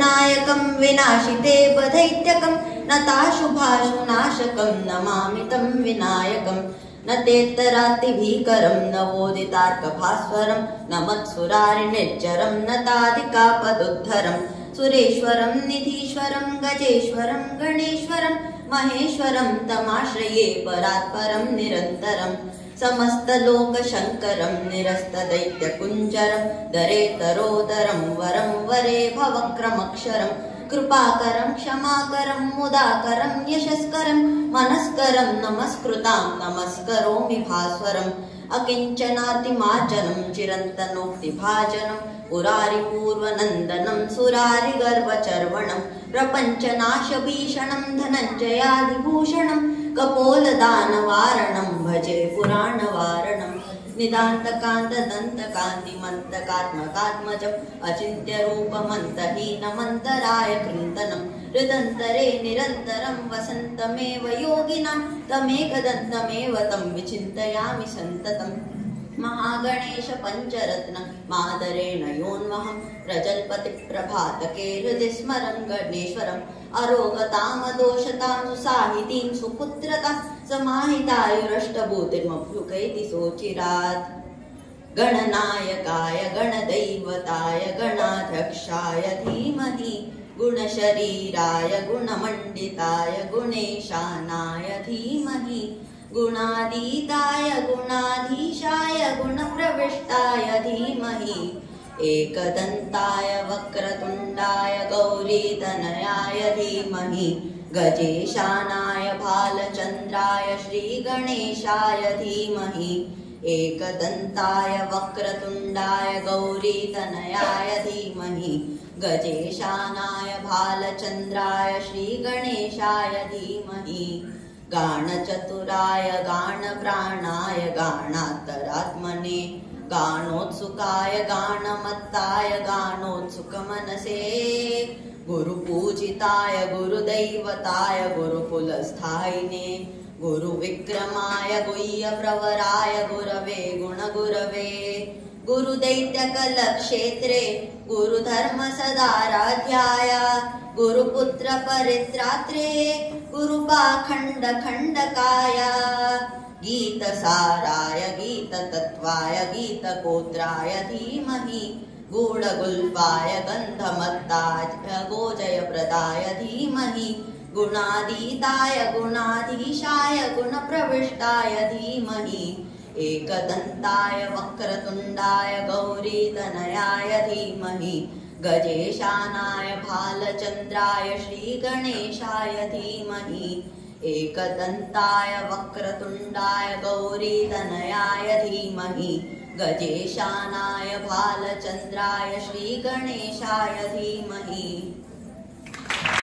नायकं विनाशिते बदैत्यकं नताशुभाशुनाशकं नमामि तं विनायकं न तेतरातिभीकरं नवोदितार्कभास्वरं न मत्सुरारिनिर्जरं नताधिकापदुद्धरं सुरेश्वरं निधीश्वरं गजेश्वरं गणेश्वरं महेश्वरं तमाश्रये परात्परं निरन्तरं समस्तलोकशङ्करं निरस्तदैत्यकुञ्जरं दरेतरोदरं वरं वरे भवक्रमक्षरं कृपाकरं क्षमाकरं मुदाकरं यशस्करं मनस्करं नमस्कृतां नमस्करोमि भास्वरम् अकिञ्चनातिमार्जनं चिरन्तनोक्तिभाजनं पुरारिपूर्वनन्दनं सुरारिगर्वचर्वणं प्रपञ्चनाशभीषणं धनञ्जयादिभूषणं कपोलदानवारणं भजे पुराणवारणं निदान्तकान्तदन्तकान्तिमन्तकात्मकात्मजम् अचिन्त्यरूपमन्तहीनमन्तराय कृन्तनं हृदन्तरे निरन्तरं वसन्तमेव योगिनां तमेकदन्तमेव तं विचिन्तयामि सन्ततम् महागणेश पञ्चरत्न मादरेण योन्वहं प्रजल्पतिप्रभातके हृदि स्मरं गणेश्वरम् अरोगतामदोषतां सुसाहितीं सुपुत्रतां समाहितायुरष्टभूतिमभ्युकैति सोचिरात् गणनायकाय गणदैवताय गणाध्यक्षाय धीमहि गुणशरीराय गुणमण्डिताय गुणेशानाय धीमहि गुणातीताय गुणाधीशाय गुणप्रविष्टाय धीमहि एकदन्ताय वक्रतुण्डाय गौरीतनयाय धीमहि गजेशानाय भालचन्द्राय श्रीगणेशाय धीमहि एकदन्ताय वक्रतुण्डाय गौरीतनयाय धीमहि गजेशानाय भालचन्द्राय श्रीगणेशाय धीमहि गाणचतुराय गाणप्राणाय गाणान्तरात्मने गाणोत्सुकाय गाणमत्ताय गाणोत्सुकमनसे गुरुपूजिताय गुरुदैवताय गुरुकुलस्थायिने गुरुविक्रमाय गुह्यप्रवराय गुरवे गुणगुरवे गुरुदैत्यकलक्षेत्रे गुरुधर्मसदाराध्याय गुरुपुत्रपरित्रात्रे गुरुपाखण्डखण्डकाय गीतसाराय गीततत्त्वाय गीतकोत्राय धीमहि गूढगुल्पाय गन्धमत्ताय गोजयप्रदाय धीमहि गुणातीताय गुणाधीशाय गुणप्रविष्टाय धीमहि एकदन्ताय वक्रतुण्डाय गौरीतनयाय धीमहि गजेशानाय भालचन्द्राय श्रीगणेशाय धीमहि एकदन्ताय वक्रतुण्डाय गौरीतनयाय धीमहि गजेशानाय भालचन्द्राय श्रीगणेशाय धीमहि।